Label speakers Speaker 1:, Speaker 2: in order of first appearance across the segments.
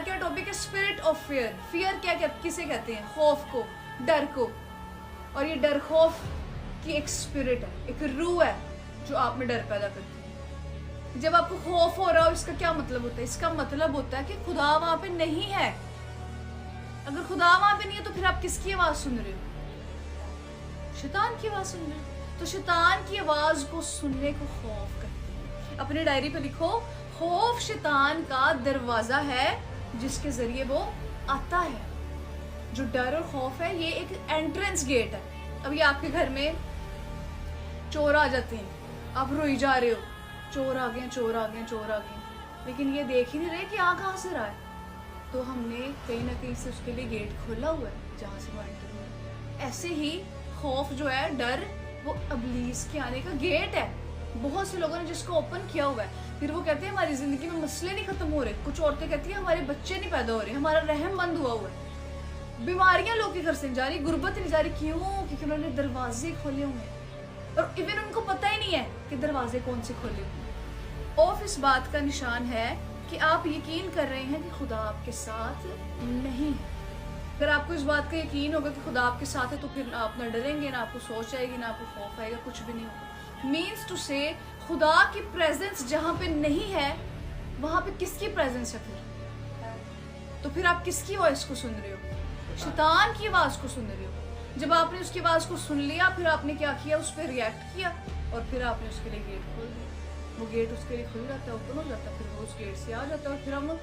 Speaker 1: क्या टॉपिक है? Spirit of fear. Fear किसे कहते हैं? खौफ को, डर को। और ये डर खौफ की एक स्पिरिट है, एक रूह है जो आप में डर पैदा करती है। जब आपको खौफ हो रहा हो, इसका क्या मतलब होता है? इसका मतलब होता है कि खुदा वहां पे नहीं है। अगर खुदा वहां पे नहीं है तो फिर आप किसकी आवाज सुन रहे हो? शैतान की आवाज सुन रहे हो। तो शैतान की आवाज को सुनने को खौफ कहते हैं। अपने डायरी पे लिखो, खौफ शैतान का दरवाजा है जिसके जरिए वो आता है। जो डर और खौफ है ये एक एंट्रेंस गेट है। अभी आपके घर में चोर आ जाते हैं, आप रोई जा रहे हो, चोर आ गए, चोर आ गए, चोर आ गए, लेकिन ये देख ही नहीं रहे कि आ कहाँ से रहा है। तो हमने कहीं ना कहीं से उसके लिए गेट खोला हुआ है जहाँ से वो एंटर हुआ है। ऐसे ही खौफ जो है, डर, वो अबलीस के आने का गेट है। बहुत से लोगों ने जिसको ओपन किया हुआ है। फिर वो कहते हैं हमारी जिंदगी में मसले नहीं खत्म हो रहे। कुछ औरतें कहती हैं हमारे बच्चे नहीं पैदा हो रहे, हमारा रहम बंद हुआ हुआ है, बीमारियां लोग के घर से नहीं जा रही, गुर्बत नहीं जा रही। क्यों? क्योंकि उन्होंने दरवाजे खोले हुए हैं और इवन उनको पता ही नहीं है कि दरवाजे कौन से खोले हुए हैं। खौफ इस बात का निशान है कि आप यकीन कर रहे हैं कि खुदा आपके साथ नहीं है। अगर आपको इस बात का यकीन होगा कि खुदा आपके साथ है तो फिर आप ना डरेंगे, ना आपको सोच आएगी, ना आपको खौफ आएगा, कुछ भी नहीं होगा। मीन्स टू से खुदा की प्रेजेंस जहाँ पे नहीं है वहां पे किसकी प्रेजेंस है? तो फिर आप किसकी वॉइस को सुन रहे हो? शैतान की आवाज को सुन रहे हो। जब आपने उसकी आवाज को सुन लिया, फिर आपने क्या किया? उस पर रिएक्ट किया और फिर आपने उसके लिए गेट खोल दिया। वो गेट उसके लिए खुल जाता है, ओपन हो जाता है, फिर वो उस गेट से आ जाता है। और फिर हम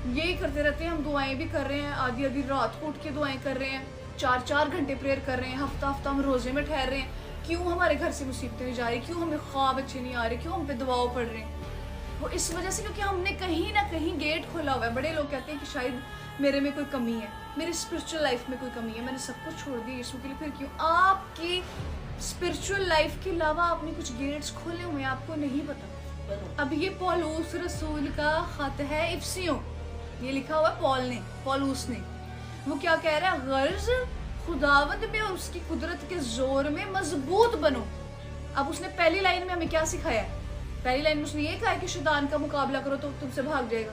Speaker 1: यही करते रहते हैं। हम दुआएं भी कर रहे हैं, आधी आधी रात को उठ के दुआएं कर रहे हैं, 4-4 घंटे प्रेयर कर रहे हैं, हफ्ता हफ्ता हम रोजे में ठहर रहे हैं। क्यों हमारे घर से मुसीबतें नहीं जा रही? क्यों हमें ख्वाब अच्छे नहीं आ रहे? क्यों हम पे दुआओं पड़ रहे हैं? वो इस वजह से क्योंकि हमने कहीं ना कहीं गेट खोला हुआ है। बड़े लोग कहते हैं कि शायद मेरे में कोई कमी है, मेरी स्पिरिचुअल लाइफ में कोई कमी है, मैंने सब कुछ छोड़ दिया यीशु के लिए। फिर क्यों? आपकी स्पिरिचुअल लाइफ के अलावा आपने कुछ गेट्स खोले हुए हैं, आपको नहीं पता। अब ये पौलुस रसूल का खत है इफिसियों, ये लिखा हुआ है पौलुस ने। वो क्या कह रहा है? गर्ज खुदावंद में और उसकी कुदरत के जोर में मजबूत बनो। अब उसने पहली लाइन में हमें क्या सिखाया है? पहली लाइन में उसने ये कहा है कि शैतान का मुकाबला करो तो तुमसे भाग जाएगा?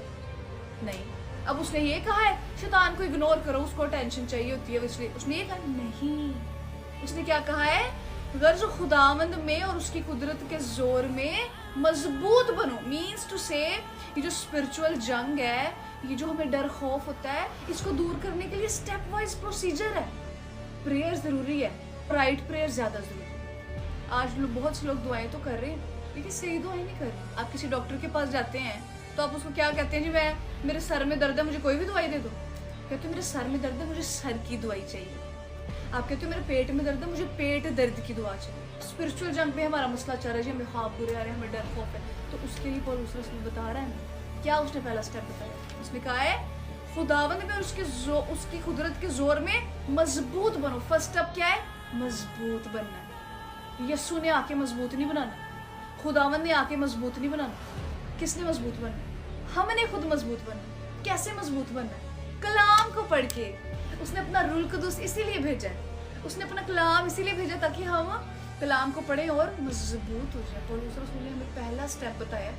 Speaker 1: नहीं। अब उसने ये कहा है शैतान को इग्नोर करो, उसको अटेंशन चाहिए होती है इसलिए उसने ये कहा? नहीं। उसने क्या कहा है? गर्ज खुदावंद में और उसकी कुदरत के जोर में मजबूत बनो। मीन्स टू से ये जो स्पिरिचुअल जंग है, ये जो हमें डर खौफ होता है, इसको दूर करने के लिए स्टेप वाइज प्रोसीजर है। प्रेयर जरूरी है, राइट प्रेयर ज्यादा जरूरी है। आज लोग, बहुत से लोग दुआएं तो कर रहे हैं लेकिन सही दुआएं नहीं कर रहे। आप किसी डॉक्टर के पास जाते हैं तो आप उसको क्या कहते हैं? जी मेरे सर में दर्द है, मुझे कोई भी दवाई दे दो। कहते हो मेरे सर में दर्द है, मुझे सर की दवाई चाहिए। आप कहते हो मेरे पेट में दर्द है, मुझे पेट दर्द की दवा चाहिए। स्पिरिचुअल जंग में हमारा मसला चल रहा है जी, हमें ख्वाब बुरे आ रहे हैं, हमें डर खौफ है, तो उसके लिए पौलुस रसूल बता रहा है ना क्या? उसने पहला स्टेप बताया। उसने कहा है खुदावंद में उसकी कुदरत के जोर में मजबूत बनो। फर्स्ट स्टेप क्या है? मजबूत बनना है। यीशु ने आके मजबूत नहीं बनाना, खुदावंद ने आके मजबूत नहीं बनाना। किसने मजबूत बनना? हमने खुद मजबूत बनना। कैसे मजबूत बनना है? कलाम को पढ़ के। उसने अपना रूल कुदूस इसीलिए भेजा है, उसने अपना कलाम इसीलिए भेजा ताकि हम कलाम को पढ़े और मजबूत हो जाए। पौलुस रसूल ने हमें पहला स्टेप बताया।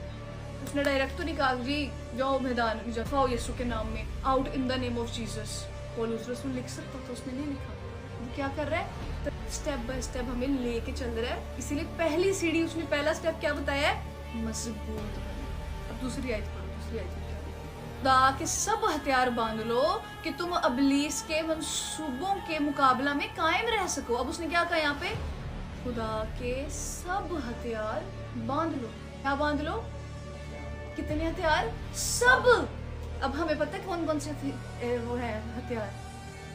Speaker 1: उसने डायरेक्ट तो नहीं कहा जी जाओ मैदान में जफाओ यीशु के नाम में, out in the name of Jesus. पौलुस रसूल लिख सकता था, उसने नहीं लिखा। वो क्या कर रहा है? तो स्टेप बाय स्टेप हमें लेके चल रहा है। इसीलिए पहली सीढ़ी, उसने पहला स्टेप क्या बताया है? मजबूत बनना। अब दूसरी आयत पढ़ो। दूसरी आयत में खुदा के सब हथियार बांध लो कि तुम अबलीस के मंसूबों के मुकाबला में कायम रह सको। अब उसने क्या कहा यहाँ पे? खुदा के सब हथियार बांध लो। क्या बांध लो? कितने हथियार? सब। अब हमें पता है कौन कौन से वो है हथियार,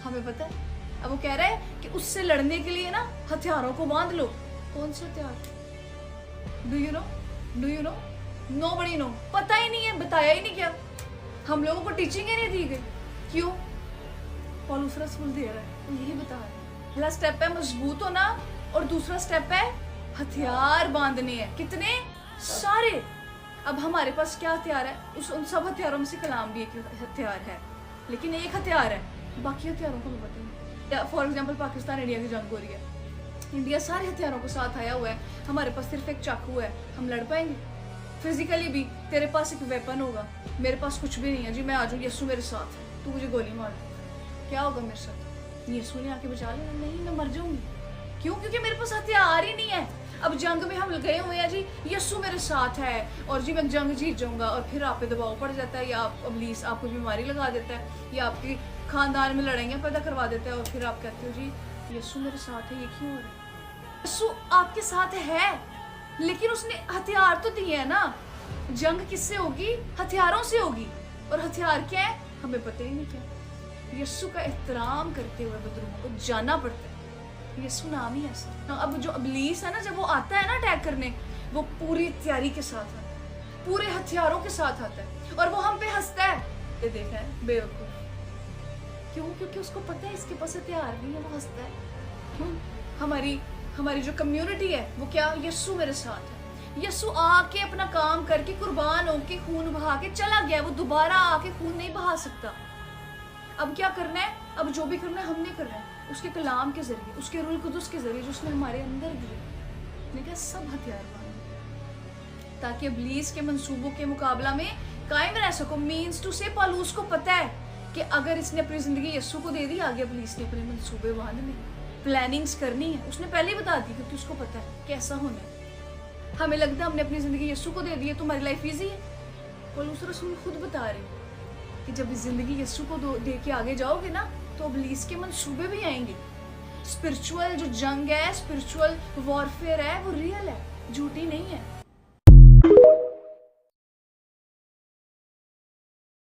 Speaker 1: हमें पता है। अब वो कह रहा है कि उससे लड़ने के लिए ना हथियारों को बांध लो। कौन से हथियार? Do you know? Do you know? Nobody know. पता ही नहीं है, बताया ही नहीं क्या, हम लोगों को टीचिंग ही नहीं दी गई। क्यों? पौलुस रसूल दे रहा है, यही बता रहा है। पहला स्टेप है मजबूत होना और दूसरा स्टेप है हथियार बांधने हैं। कितने? सारे। अब हमारे पास क्या हथियार है? उन सब हथियारों में से कलाम भी एक हथियार है, लेकिन एक हथियार है, बाकी हथियारों को भी पता नहीं। फॉर एग्जाम्पल पाकिस्तान इंडिया की जंग हो रही है, इंडिया सारे हथियारों को साथ आया हुआ है, हमारे पास सिर्फ एक चाकू है, हम लड़ पाएंगे? फिजिकली भी तेरे पास एक वेपन होगा, मेरे पास कुछ भी नहीं है जी, मैं आ जाऊँ, यीशु मेरे साथ है, तू मुझे गोली मार दे, क्या होगा मेरे साथ? यीशु ने आके बचा लेना? नहीं, मैं मर जाऊंगी। क्यों? क्योंकि मेरे पास हथियार ही नहीं है। अब जंग में हम गए हुए हैं जी, यीशु मेरे साथ है और जी मैं जंग जीत जाऊंगा, और फिर आप पे दबाव पड़ जाता है, या आप इब्लीस आपको बीमारी लगा देता है, या आपके खानदान में लड़ाइयाँ पैदा करवा देता है, और फिर आप कहते हो जी यीशु मेरे साथ है, ये क्यों हो रहा है? यीशु आपके साथ है, लेकिन उसने हथियार तो दिए है ना। जंग किससे होगी? हथियारों से होगी। और हथियार क्या है हमें पता ही नहीं क्या। यीशु का एहतराम करते हुए बदरूहों को जाना पड़ता है। यीशु नाम ही ऐसा। अब जो इब्लीस है ना, जब वो आता है ना अटैक करने, वो पूरी तैयारी के साथ आता है, पूरे हथियारों के साथ आता है, और वो हम पे हंसता है, ये देखा है बेवकूफ। क्यों? क्योंकि उसको पता है इसके पास हथियार नहीं है, वो हंसता है। क्यों? हमारी जो कम्युनिटी है वो क्या? यीशु मेरे साथ है। यीशु आके अपना काम करके कुर्बान होके खून बहा के चला गया, वो दोबारा आके खून नहीं बहा सकता। अब क्या करना है? अब जो भी करना है हमने करना है, उसके कलाम के जरिए, उसके रूह कुदुस के जरिए जो उसने हमारे अंदर दिए। ने कहा सब हथियार मानो, ताकि इब्लीस के मंसूबों के मुकाबला में कायम रह सको। मीन्स टू से पौलुस को पता है कि अगर इसने अपनी जिंदगी यीशु को दे दी, आगे इब्लीस ने अपने मंसूबे बांधने, प्लानिंग्स करनी है, उसने पहले ही बता दी, क्योंकि उसको पता है कैसा होना है। हमें लगता है हमने अपनी जिंदगी यीशु को दे दी है, तुम्हारी लाइफ इजी है। पौलुस रसूल खुद बता रहे कि जब इस जिंदगी यीशु को दे के आगे जाओगे ना, तो इब्लीस के मंसूबे भी आएंगे। स्पिरिचुअल जो जंग है, स्पिरिचुअल वॉरफेयर है, वो रियल है, झूठी नहीं है।